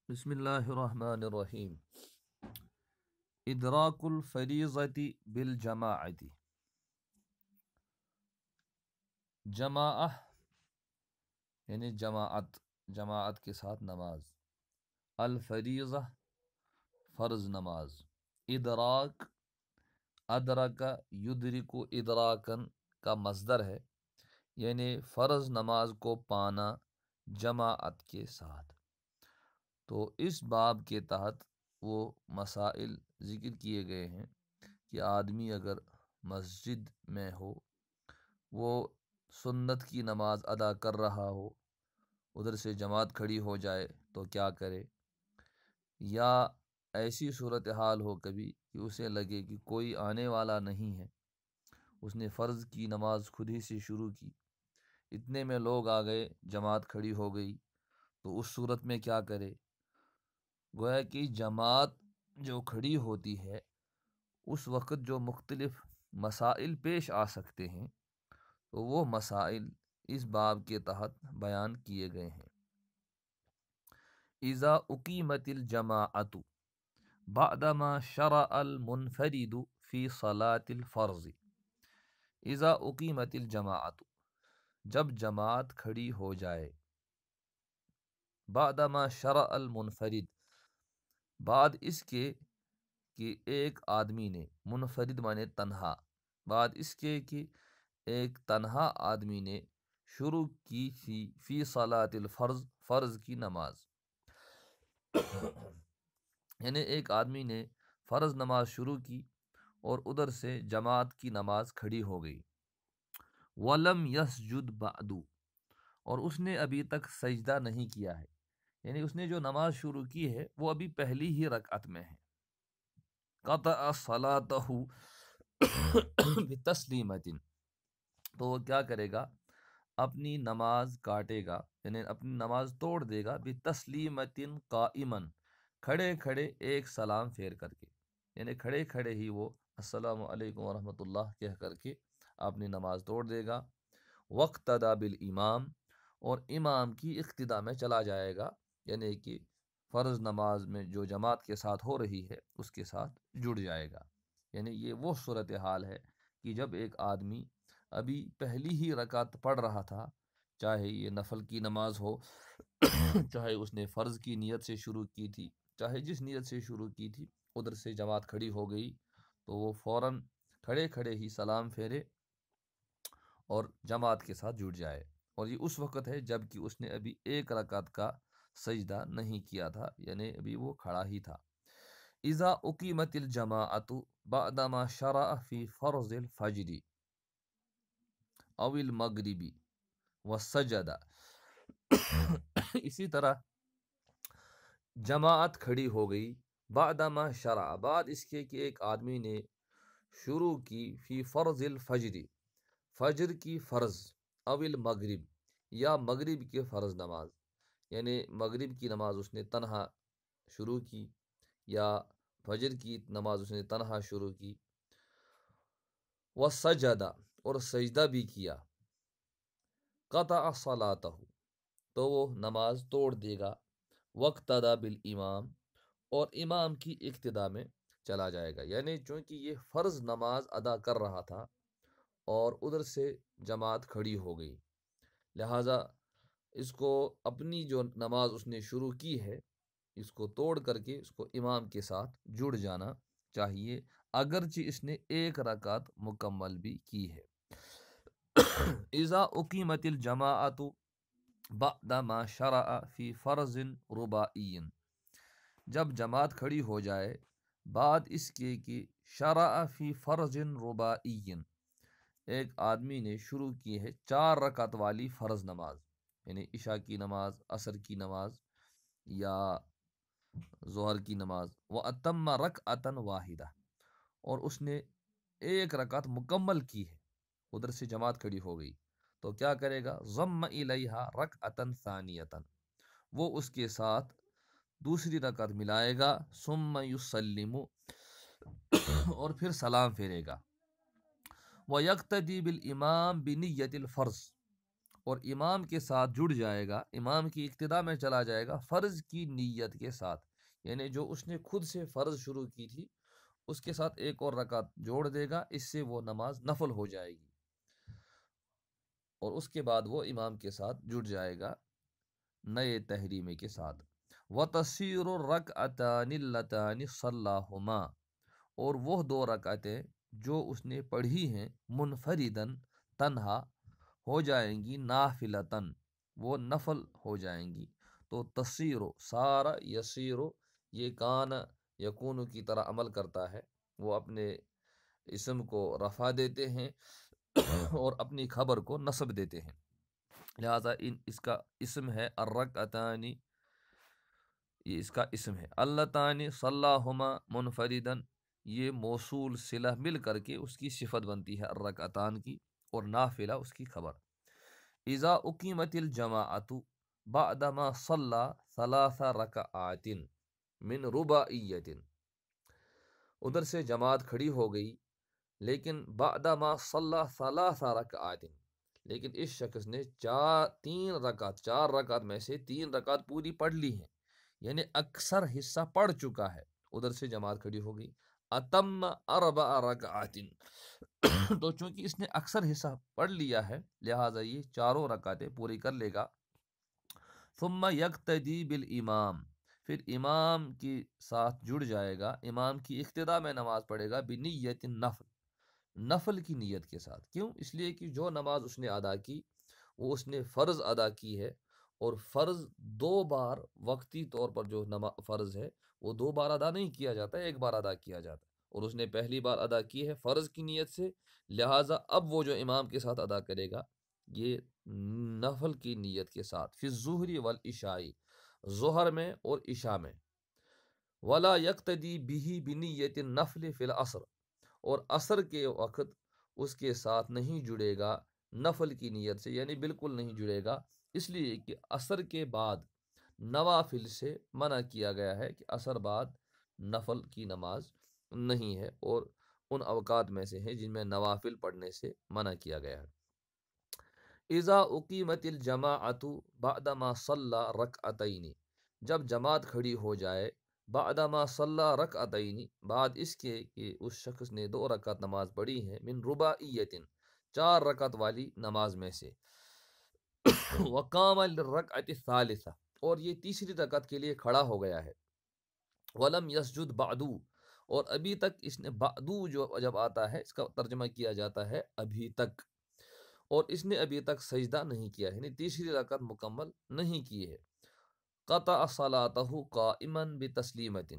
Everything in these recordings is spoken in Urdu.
بسم اللہ الرحمن الرحیم۔ ادراک الفریضۃ بالجماعت۔ جماعہ یعنی جماعت کے ساتھ نماز۔ الفریضہ فرض نماز۔ ادراک ادرک یدرک ادراکن کا مصدر ہے، یعنی فرض نماز کو پانا جماعت کے ساتھ۔ تو اس باب کے تحت وہ مسائل ذکر کیے گئے ہیں کہ آدمی اگر مسجد میں ہو، وہ سنت کی نماز ادا کر رہا ہو، ادھر سے جماعت کھڑی ہو جائے تو کیا کرے، یا ایسی صورتحال ہو کبھی کہ اسے لگے کہ کوئی آنے والا نہیں ہے، اس نے فرض کی نماز خود ہی سے شروع کی، اتنے میں لوگ آ گئے، جماعت کھڑی ہو گئی، تو اس صورت میں کیا کرے؟ گویا کہ جماعت جو کھڑی ہوتی ہے اس وقت جو مختلف مسائل پیش آ سکتے ہیں، تو وہ مسائل اس باب کے تحت بیان کیے گئے ہیں۔ اذا اقیمت الجماعت بعدما شرع المنفرد فی صلاة الفرض۔ اذا اقیمت الجماعت، جب جماعت کھڑی ہو جائے، بعدما شرع المنفرد، بعد اس کے کہ ایک آدمی نے، منفرد مانے تنہا، بعد اس کے کہ ایک تنہا آدمی نے شروع کی تھی فی صلاۃ الفرض، فرض کی نماز، یعنی ایک آدمی نے فرض نماز شروع کی اور ادھر سے جماعت کی نماز کھڑی ہو گئی۔ وَلَمْ يَسْجُدْ بَعْدُ، اور اس نے ابھی تک سجدہ نہیں کیا ہے، یعنی اس نے جو نماز شروع کی ہے وہ ابھی پہلی ہی رکعت میں ہے۔ قطع صلاتہ بتسلیمۃ، تو وہ کیا کرے گا؟ اپنی نماز کاٹے گا، یعنی اپنی نماز توڑ دے گا، بتسلیمۃ قائما، کھڑے کھڑے ایک سلام پھیر کر کے، یعنی کھڑے کھڑے ہی وہ السلام علیکم ورحمۃ اللہ کہہ کر کے اپنی نماز توڑ دے گا۔ واقتدی بالامام، اور امام کی اقتداء میں چلا جائے گا، یعنی کہ فرض نماز میں جو جماعت کے ساتھ ہو رہی ہے اس کے ساتھ جڑ جائے گا۔ یعنی یہ وہ صورتحال ہے کہ جب ایک آدمی ابھی پہلی ہی رکعت پڑھ رہا تھا، چاہے یہ نفل کی نماز ہو، چاہے اس نے فرض کی نیت سے شروع کی تھی، چاہے جس نیت سے شروع کی تھی، ادھر سے جماعت کھڑی ہو گئی تو وہ فوراً کھڑے کھڑے ہی سلام پھیرے اور جماعت کے ساتھ جڑ جائے، اور یہ اس وقت ہے جب کہ اس نے ابھی ایک رکعت کا سجدہ نہیں کیا تھا، یعنی ابھی وہ کھڑا ہی تھا۔ اذا اقیمت الجماعت بعدما شرع فی فرض الفجر او المغرب وسجد، اسی طرح جماعت کھڑی ہو گئی بعدما شرع، بعد اس کے کہ ایک آدمی نے شروع کی فی فرض الفجر، فجر کی فرض، او المغرب، یا مغرب کی فرض نماز، یعنی مغرب کی نماز اس نے تنہا شروع کی، یا فجر کی نماز اس نے تنہا شروع کی، وسجد، اور سجدہ بھی کیا، قطع صلاتہ، تو وہ نماز توڑ دے گا، واقتدی بالامام، اور امام کی اقتداء میں چلا جائے گا، یعنی چونکہ یہ فرض نماز ادا کر رہا تھا اور ادھر سے جماعت کھڑی ہو گئی، لہٰذا اس کو اپنی جو نماز اس نے شروع کی ہے اس کو توڑ کر کے اس کو امام کے ساتھ جڑ جانا چاہیے، اگرچہ اس نے ایک رکعت مکمل بھی کی ہے۔ اذا اقیمت الجماعت بعد ما شرع فی فرض رباعی، جب جماعت کھڑی ہو جائے بعد اس کے کہ شرع فی فرض رباعی، ایک آدمی نے شروع کی ہے 4 رکعت والی فرض نماز، یعنی عشاء کی نماز، عصر کی نماز یا ظہر کی نماز، وَأَتَمَّ رَكْعَةً وَاحِدَةً، اور اس نے ایک رکعت مکمل کی ہے، ادھر سے جماعت کھڑی ہو گئی، تو کیا کرے گا؟ ضم الیہا رکعۃ ثانیۃ، وہ اس کے ساتھ دوسری رکعت ملائے گا، ثم یسلم، اور پھر سلام پھیرے گا، وَيَقْتَدِي بِالْإِمَامِ بِنِيَّةِ الْفَرْضِ، اور امام کے ساتھ جڑ جائے گا، امام کی اقتدا میں چلا جائے گا فرض کی نیت کے ساتھ، یعنی جو اس نے خود سے فرض شروع کی تھی اس کے ساتھ ایک اور رکعت جوڑ دے گا، اس سے وہ نماز نفل ہو جائے گی، اور اس کے بعد وہ امام کے ساتھ جڑ جائے گا نئے تحریمے کے ساتھ۔ وَتَصِيرُ الرَّكْعَتَانِ اللَّتَانِ صَلَّاهُمَا، اور وہ دو رکعتیں جو اس نے پڑھی ہیں منفردن تنہا ہو جائیں گی، نافلتن وہ نفل ہو جائیں گی۔ تو تصیرو سارا یسیرو یہ کان یکون کی طرح عمل کرتا ہے، وہ اپنے اسم کو رفع دیتے ہیں اور اپنی خبر کو نصب دیتے ہیں، لہذا اس کا اسم ہے الرکعتانی، یہ اس کا اسم ہے۔ اللتانی صلاہما منفردن، یہ موصول صلہ مل کر کے اس کی صفت بنتی ہے الرکعتان کی، اور نافلہ اس کی خبر۔ اذا اقیمت الجماعت بعد ما صلی ثلاث رکعات من رباعیت، ادھر سے جماعت کھڑی ہو گئی لیکن بعد ما صلی ثلاث رکعات، لیکن اس شخص نے چار رکعت میں سے 3 رکعت پوری پڑھ لی ہیں، یعنی اکثر حصہ پڑھ چکا ہے، ادھر سے جماعت کھڑی ہو گئی۔ اتم 4 رکعات، تو چونکہ اس نے اکثر حصہ پڑھ لیا ہے لہٰذا یہ 4 رکعتیں پوری کر لے گا۔ ثم یقتدی بالامام، پھر امام کے ساتھ جڑ جائے گا، امام کی اقتدا میں نماز پڑھے گا، بنیت النفل، نفل کی نیت کے ساتھ۔ کیوں؟ اس لیے کہ جو نماز اس نے ادا کی وہ اس نے فرض ادا کی ہے، اور فرض 2 بار وقتی طور پر جو فرض ہے وہ 2 بار ادا نہیں کیا جاتا، ایک بار ادا کیا جاتا ہے، اور اس نے پہلی بار ادا کی ہے فرض کی نیت سے، لہٰذا اب وہ جو امام کے ساتھ ادا کرے گا یہ نفل کی نیت کے ساتھ، فی الظہر والعشاء، ظہر میں اور عشاء میں۔ ولا یقتدی بہ بنیت النفل فی العصر، اور عصر کے وقت اس کے ساتھ نہیں جڑے گا نفل کی نیت سے، یعنی بالکل نہیں جڑے گا، اس لیے کہ عصر کے بعد نوافل سے منع کیا گیا ہے کہ عصر بعد نفل کی نماز نہیں ہے، اور ان اوقات میں سے ہیں جن میں نوافل پڑھنے سے منع کیا گیا ہے۔ اذا اقیمت الجماعت بعد ما صلی رکعتین، جب جماعت کھڑی ہو جائے بعد ما صلی رکعتین، بعد اس کے کہ اس شخص نے 2 رکعت نماز پڑھی ہے، من رباعیت 4 رکعت والی نماز میں سے، وقام للرکعت الثالثہ، اور یہ تیسری رکعت کے لیے کھڑا ہو گیا ہے، ولم یسجد بعدو، اور ابھی تک اس نے بعدو جو جب آتا ہے اس کا ترجمہ کیا جاتا ہے ابھی تک، اور اس نے ابھی تک سجدہ نہیں کیا ہے، یعنی تیسری رکعت مکمل نہیں کی ہے۔ قطع صلاتہ قائما بتسلیمۃ،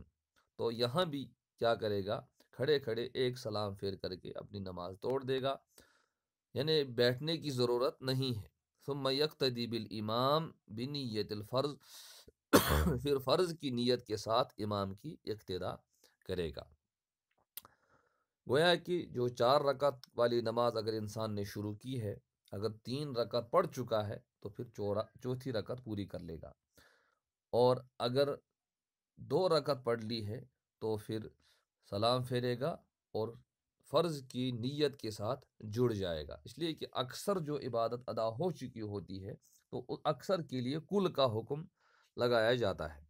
تو یہاں بھی کیا کرے گا، کھڑے کھڑے ایک سلام پھیر کر کے اپنی نماز توڑ دے گا، یعنی بیٹھنے کی ضرورت نہیں ہے۔ ثم یقتدی بالامام بنیت الفرض، پھر فرض کی نیت کے ساتھ امام کی اقتدا کرے گا۔ گویا کہ جو 4 رکعت والی نماز اگر انسان نے شروع کی ہے، اگر 3 رکعت پڑھ چکا ہے تو پھر چوتھی رکعت پوری کر لے گا، اور اگر 2 رکعت پڑھ لی ہے تو پھر سلام پھیرے گا اور فرض کی نیت کے ساتھ جڑ جائے گا، اس لیے کہ اکثر جو عبادت ادا ہو چکی ہوتی ہے تو اکثر کے لیے کل کا حکم لگایا جاتا ہے۔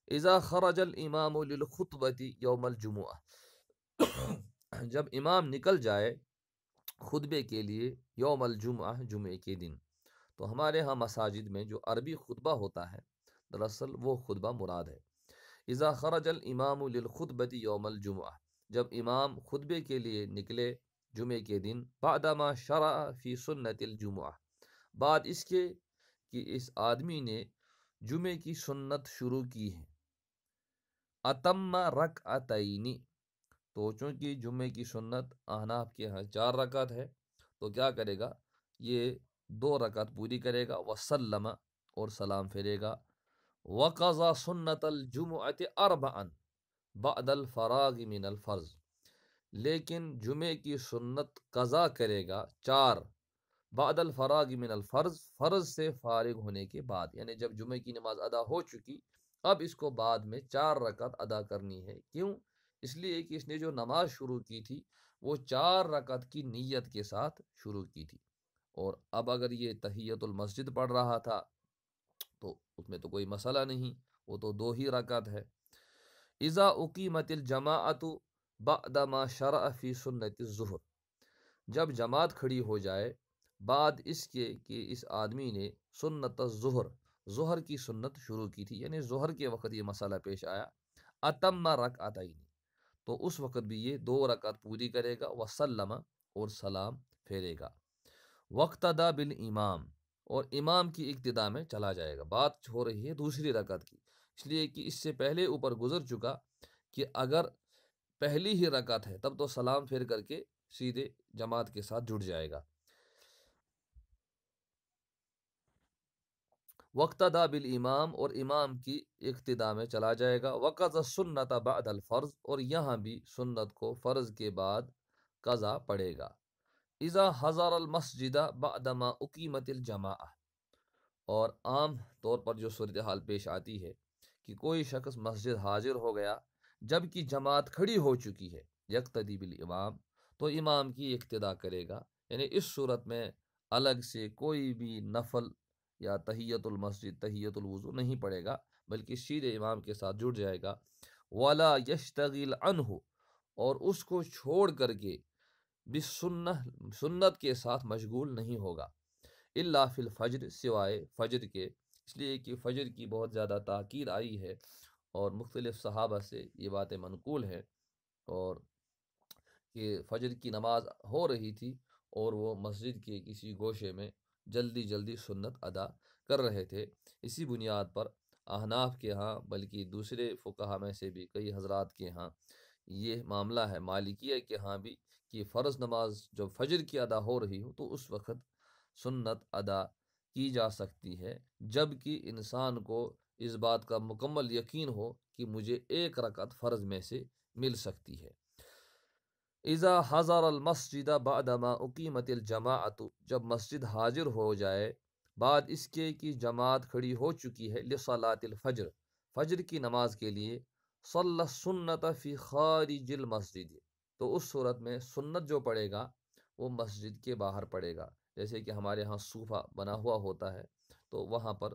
اذا خرج الامام للخطبۃ یوم الجمعہ، جب امام نکل جائے خطبے کے لیے یوم الجمعہ، جمعے کے دن، تو ہمارے ہاں مساجد میں جو عربی خطبہ ہوتا ہے دراصل وہ خطبہ مراد ہے۔ اذا خرج الامام للخطبۃ یوم الجمعہ، جب امام خطبے کے لیے نکلے جمعے کے دن، بعدما شرع فی سنت الجمعہ، بعد اس کے کہ اس آدمی نے جمعے کی سنت شروع کی ہے، اتم رکعتین، تو چونکہ جمعے کی سنت احناف کے ہاں 4 رکعت ہے تو کیا کرے گا، یہ 2 رکعت پوری کرے گا، وسلم، اور سلام پھیرے گا، وقضى سنت الجمعۃ 4 بعد الفراغ من الفرض، لیکن جمعے کی سنت قضا کرے گا 4 بعد الفراغ من الفرض، فرض سے فارغ ہونے کے بعد، یعنی جب جمعے کی نماز ادا ہو چکی اب اس کو بعد میں 4 رکعت ادا کرنی ہے۔ کیوں؟ اس لیے کہ اس نے جو نماز شروع کی تھی وہ 4 رکعت کی نیت کے ساتھ شروع کی تھی، اور اب اگر یہ تحیت المسجد پڑھ رہا تھا تو اس میں تو کوئی مسئلہ نہیں، وہ تو 2 ہی رکعت ہے۔ اذا اقیمت الجماعت بعد ما شرع فی سنت الظہر، جب جماعت کھڑی ہو جائے بعد اس کے کہ اس آدمی نے سنت الظہر، ظہر کی سنت شروع کی تھی، یعنی ظہر کے وقت یہ مسئلہ پیش آیا، اتم رکعتین، تو اس وقت بھی یہ 2 رکعت پوری کرے گا، وسلم، اور سلام پھیرے گا، وقتدا بالامام، اور امام کی اقتداء میں چلا جائے گا۔ بات ہو رہی ہے دوسری رکعت کی، اس لیے کہ اس سے پہلے اوپر گزر چکا کہ اگر پہلی ہی رکعت ہے تب تو سلام پھیر کر کے سیدھے جماعت کے ساتھ جڑ جائے گا۔ وقتدا بالامام، اور امام کی اقتداء میں چلا جائے گا، وقضى السنت بعد الفرض، اور یہاں بھی سنت کو فرض کے بعد قضا پڑے گا۔ اذا حضر المسجد بعدما اقیمت الجماعہ، اور عام طور پر جو صورتحال پیش آتی ہے کہ کوئی شخص مسجد حاضر ہو گیا جب کہ جماعت کھڑی ہو چکی ہے، یقتدی بالامام، تو امام کی اقتداء کرے گا، یعنی اس صورت میں الگ سے کوئی بھی نفل یا تحیت المسجد، تحیت الوضو نہیں پڑے گا، بلکہ سیدھے امام کے ساتھ جڑ جائے گا۔ ولا یشتغل عنہ، اور اس کو چھوڑ کر کے بالسنہ، سنت کے ساتھ مشغول نہیں ہوگا، الا فی الفجر، سوائے فجر کے، اس لیے کہ فجر کی بہت زیادہ تاکید آئی ہے اور مختلف صحابہ سے یہ باتیں منقول ہیں، اور کہ فجر کی نماز ہو رہی تھی اور وہ مسجد کے کسی گوشے میں جلدی جلدی سنت ادا کر رہے تھے۔ اسی بنیاد پر احناف کے ہاں، بلکہ دوسرے فقہا میں سے بھی کئی حضرات کے ہاں یہ معاملہ ہے، مالکیہ کے ہاں بھی، کہ فرض نماز جب فجر کی ادا ہو رہی ہو تو اس وقت سنت ادا کی جا سکتی ہے، جب کہ انسان کو اس بات کا مکمل یقین ہو کہ مجھے 1 رکعت فرض میں سے مل سکتی ہے۔ اذا حضر المسجد بعدما اقیمت الجماعت، جب مسجد حاضر ہو جائے بعد اس کے کہ جماعت کھڑی ہو چکی ہے، لصلاۃ الفجر، فجر کی نماز کے لیے، صلی السنت فی خارج المسجد، تو اس صورت میں سنت جو پڑے گا وہ مسجد کے باہر پڑے گا، جیسے کہ ہمارے ہاں صوفہ بنا ہوا ہوتا ہے تو وہاں پر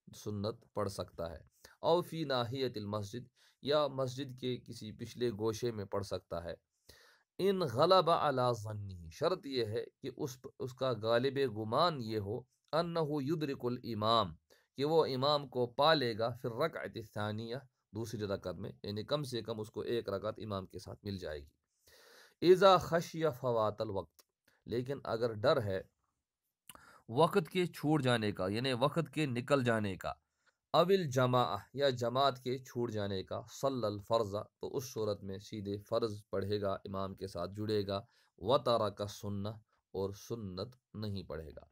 سنت پڑھ سکتا ہے، او فی ناحیت المسجد، یا مسجد کے کسی پچھلے گوشے میں پڑھ سکتا ہے۔ ان غلب علی ظنہ، شرط یہ ہے کہ اس کا غالب گمان یہ ہو، انہ یدرک الامام، کہ وہ امام کو پا لے گا، پھر رکعت الثانیہ، دوسری رکعت میں، یعنی کم سے کم اس کو 1 رکعت امام کے ساتھ مل جائے گی۔ اذا خشی فوات الوقت، لیکن اگر ڈر ہے وقت کے چھوٹ جانے کا، یعنی وقت کے نکل جانے کا، اول جماع، یا جماعت کے چھوٹ جانے کا، صلی الفرض، تو اس صورت میں سیدھے فرض پڑھے گا، امام کے ساتھ جڑے گا، وترک سنہ، اور سنت نہیں پڑھے گا۔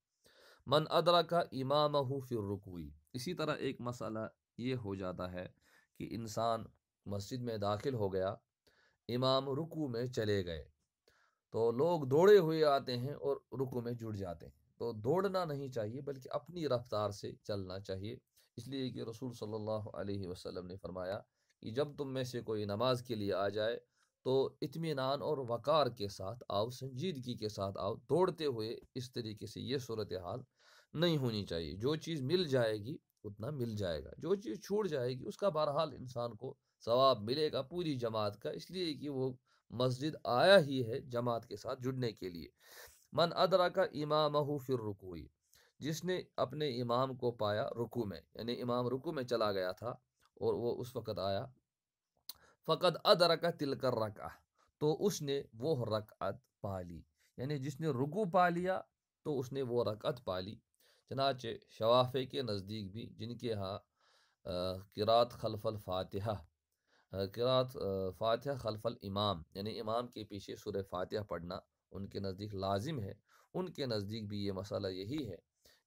من ادرک امامہ فی الرکوع، اسی طرح ایک مسئلہ یہ ہو جاتا ہے کہ انسان مسجد میں داخل ہو گیا، امام رکوع میں چلے گئے، تو لوگ دوڑے ہوئے آتے ہیں اور رکوع میں جڑ جاتے ہیں، تو دوڑنا نہیں چاہیے بلکہ اپنی رفتار سے چلنا چاہیے، اس لیے کہ رسول صلی اللہ علیہ وسلم نے فرمایا کہ جب تم میں سے کوئی نماز کے لیے آ جائے تو اطمینان اور وقار کے ساتھ آؤ، سنجیدگی کے ساتھ آؤ، دوڑتے ہوئے اس طریقے سے یہ صورتحال نہیں ہونی چاہیے۔ جو چیز مل جائے گی اتنا مل جائے گا، جو چیز چھوٹ جائے گی اس کا بہرحال انسان کو ثواب ملے گا پوری جماعت کا، اس لیے کہ وہ مسجد آیا ہی ہے جماعت کے ساتھ جڑنے کے لیے۔ من ادرک امامہ فی الرکوع، جس نے اپنے امام کو پایا رکوع میں، یعنی امام رکوع میں چلا گیا تھا اور وہ اس وقت آیا، فقد ادرک تلک الرکعہ، تو اس نے وہ رکعت پا لی، یعنی جس نے رکوع پا لیا تو اس نے وہ رکعت پا لی۔ چنانچہ شوافی کے نزدیک بھی، جن کے ہاں قرات خلف الفاتحہ، قرات فاتحہ خلف الامام، یعنی امام کے پیچھے سورہ فاتحہ پڑھنا ان کے نزدیک لازم ہے، ان کے نزدیک بھی یہ مسئلہ یہی ہے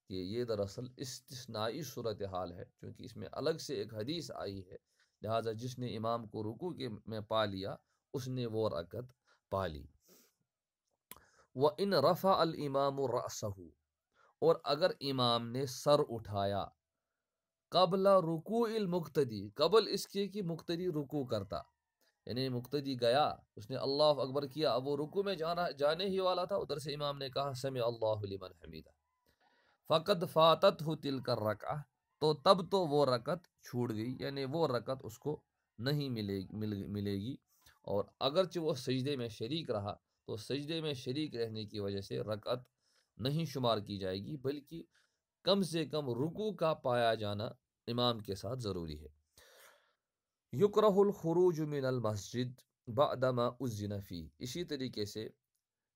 کہ یہ دراصل استثنائی صورتحال ہے، کیونکہ اس میں الگ سے ایک حدیث آئی ہے، لہٰذا جس نے امام کو رکوع میں پا لیا اس نے وہ رکعت پا لی۔ وَإِنْ رَفَعَ الْإِمَامُ رَأْسَهُ، اور اگر امام نے سر اٹھایا، قبل رکوع المقتدی، قبل اس کے کہ مقتدی رکوع کرتا، یعنی مقتدی گیا، اس نے اللہ اکبر کیا، اب وہ رکوع میں جانے ہی والا تھا، ادھر سے امام نے کہا سمع اللہ لمن حمیدہ، فقد فاتت ہو تلک الرکعہ، تو تب تو وہ رکعت چھوٹ گئی، یعنی وہ رکعت اس کو نہیں ملے گی، اور اگرچہ وہ سجدے میں شریک رہا تو سجدے میں شریک رہنے کی وجہ سے رکعت نہیں شمار کی جائے گی، بلکہ کم سے کم رکوع کا پایا جانا امام کے ساتھ ضروری ہے۔ یکرہ الخروج من المسجد بعدما اذن فیہ، اسی طریقے سے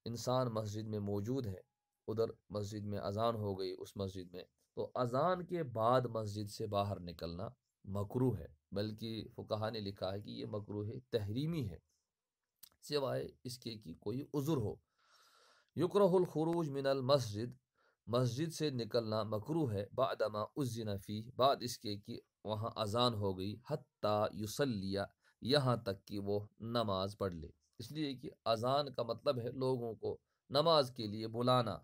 انسان مسجد میں موجود ہے، ادھر مسجد میں اذان ہو گئی اس مسجد میں، تو اذان کے بعد مسجد سے باہر نکلنا مکروہ ہے، بلکہ فقہا نے لکھا ہے کہ یہ مکروہ تحریمی ہے، سوائے اس کے کہ کوئی عذر ہو۔ یکرہ الخروج من المسجد، مسجد سے نکلنا مکروہ ہے، بعدما اذن فیہ، بعد اس کے کہ وہاں اذان ہو گئی، حتی یصلی، یہاں تک کہ وہ نماز پڑھ لے، اس لیے کہ اذان کا مطلب ہے لوگوں کو نماز کے لیے بلانا،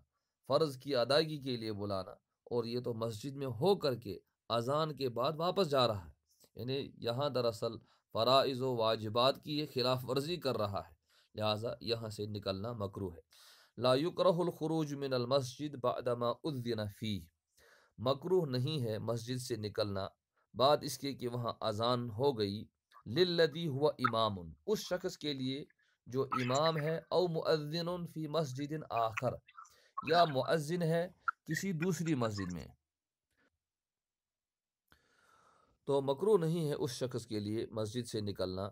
فرض کی ادائیگی کے لیے بلانا، اور یہ تو مسجد میں ہو کر کے اذان کے بعد واپس جا رہا ہے، یعنی یہاں دراصل فرائض و واجبات کی یہ خلاف ورزی کر رہا ہے، لہٰذا یہاں سے نکلنا مکروہ ہے۔ لا یکرہ الخروج من المسجد بعدما اذن فیہ، مکروہ نہیں ہے مسجد سے نکلنا بعد اس کے کہ وہاں اذان ہو گئی، للذی ہوا امام، اس شخص کے لیے جو امام ہے، او مؤذن فی مسجد آخر، یا مؤذن ہے کسی دوسری مسجد میں، تو مکروہ نہیں ہے اس شخص کے لیے مسجد سے نکلنا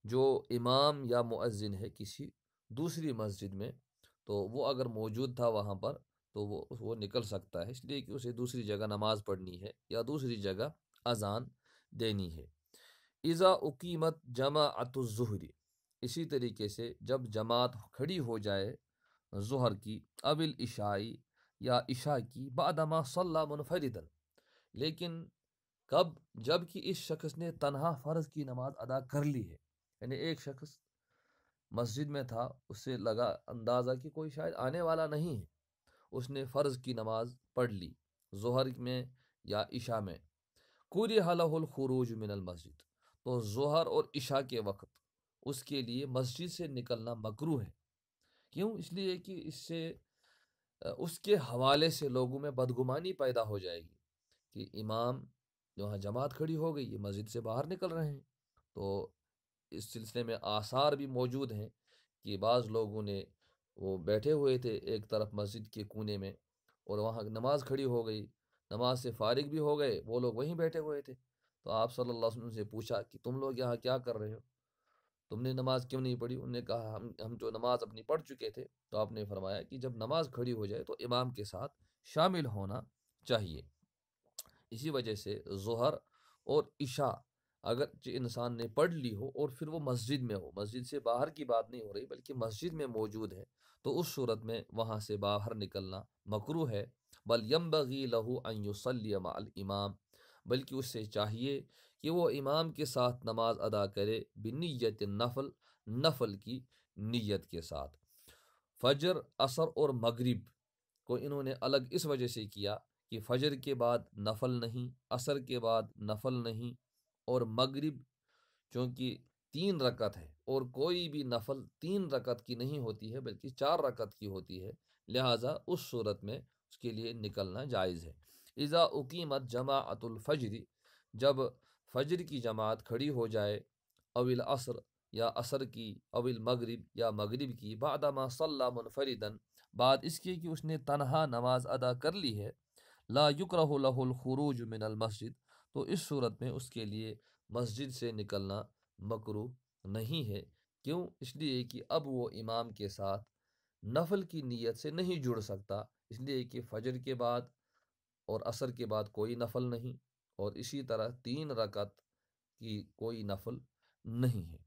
جو امام یا مؤذن ہے کسی دوسری مسجد میں، تو وہ اگر موجود تھا وہاں پر تو وہ نکل سکتا ہے، اس لیے کہ اسے دوسری جگہ نماز پڑھنی ہے یا دوسری جگہ اذان دینی ہے۔ اذا اقیمت جماعت الظہر، اسی طریقے سے جب جماعت کھڑی ہو جائے ظہر کی، اب العشائی، یا عشاء کی، بعدما صلی منفردا، لیکن کب؟ جب کہ اس شخص نے تنہا فرض کی نماز ادا کر لی ہے، یعنی ایک شخص مسجد میں تھا، اس سے لگا اندازہ کہ کوئی شاید آنے والا نہیں ہے، اس نے فرض کی نماز پڑھ لی ظہر میں یا عشاء میں، کرہ لہ الخروج من المسجد، تو ظہر اور عشاء کے وقت اس کے لیے مسجد سے نکلنا مکروہ ہے، کیوں؟ اس لیے کہ اس سے اس کے حوالے سے لوگوں میں بدگمانی پیدا ہو جائے گی کہ امام جہاں جماعت کھڑی ہو گئی، یہ مسجد سے باہر نکل رہے ہیں، تو اس سلسلے میں آثار بھی موجود ہیں کہ بعض لوگوں نے وہ بیٹھے ہوئے تھے ایک طرف مسجد کے کونے میں، اور وہاں نماز کھڑی ہو گئی، نماز سے فارغ بھی ہو گئے، وہ لوگ وہیں بیٹھے ہوئے تھے، تو آپ صلی اللہ علیہ وسلم سے پوچھا کہ تم لوگ یہاں کیا کر رہے ہو، تم نے نماز کیوں نہیں پڑھی؟ انہوں نے کہا ہم جو نماز اپنی پڑھ چکے تھے، تو آپ نے فرمایا کہ جب نماز کھڑی ہو جائے تو امام کے ساتھ شامل ہونا چاہیے۔ اسی وجہ سے ظہر اور عشاء اگر انسان نے پڑھ لی ہو اور پھر وہ مسجد میں ہو، مسجد سے باہر کی بات نہیں ہو رہی بلکہ مسجد میں موجود ہے، تو اس صورت میں وہاں سے باہر نکلنا مکروہ ہے، بل ینبغی لہ ان یصلی مع الامام، بلکہ اس سے چاہیے کہ وہ امام کے ساتھ نماز ادا کرے، بنیت النفل، نفل کی نیت کے ساتھ۔ فجر، عصر اور مغرب کو انہوں نے الگ اس وجہ سے کیا کہ فجر کے بعد نفل نہیں، عصر کے بعد نفل نہیں، اور مغرب چونکہ 3 رکعت ہے، اور کوئی بھی نفل 3 رکعت کی نہیں ہوتی ہے بلکہ 4 رکعت کی ہوتی ہے، لہٰذا اس صورت میں اس کے لیے نکلنا جائز ہے۔ اذا اقیمت جماعت الفجر، جب فجر کی جماعت کھڑی ہو جائے، او العصر، یا عصر کی، او المغرب، یا مغرب کی، بعدما صلی منفردا، بعد اس کے کہ اس نے تنہا نماز ادا کر لی ہے، لا یکرہ لہ الخروج من المسجد، تو اس صورت میں اس کے لیے مسجد سے نکلنا مکروہ نہیں ہے، کیوں؟ اس لیے کہ اب وہ امام کے ساتھ نفل کی نیت سے نہیں جڑ سکتا، اس لیے کہ فجر کے بعد اور عصر کے بعد کوئی نفل نہیں، اور اسی طرح 3 رکعت کی کوئی نفل نہیں ہے۔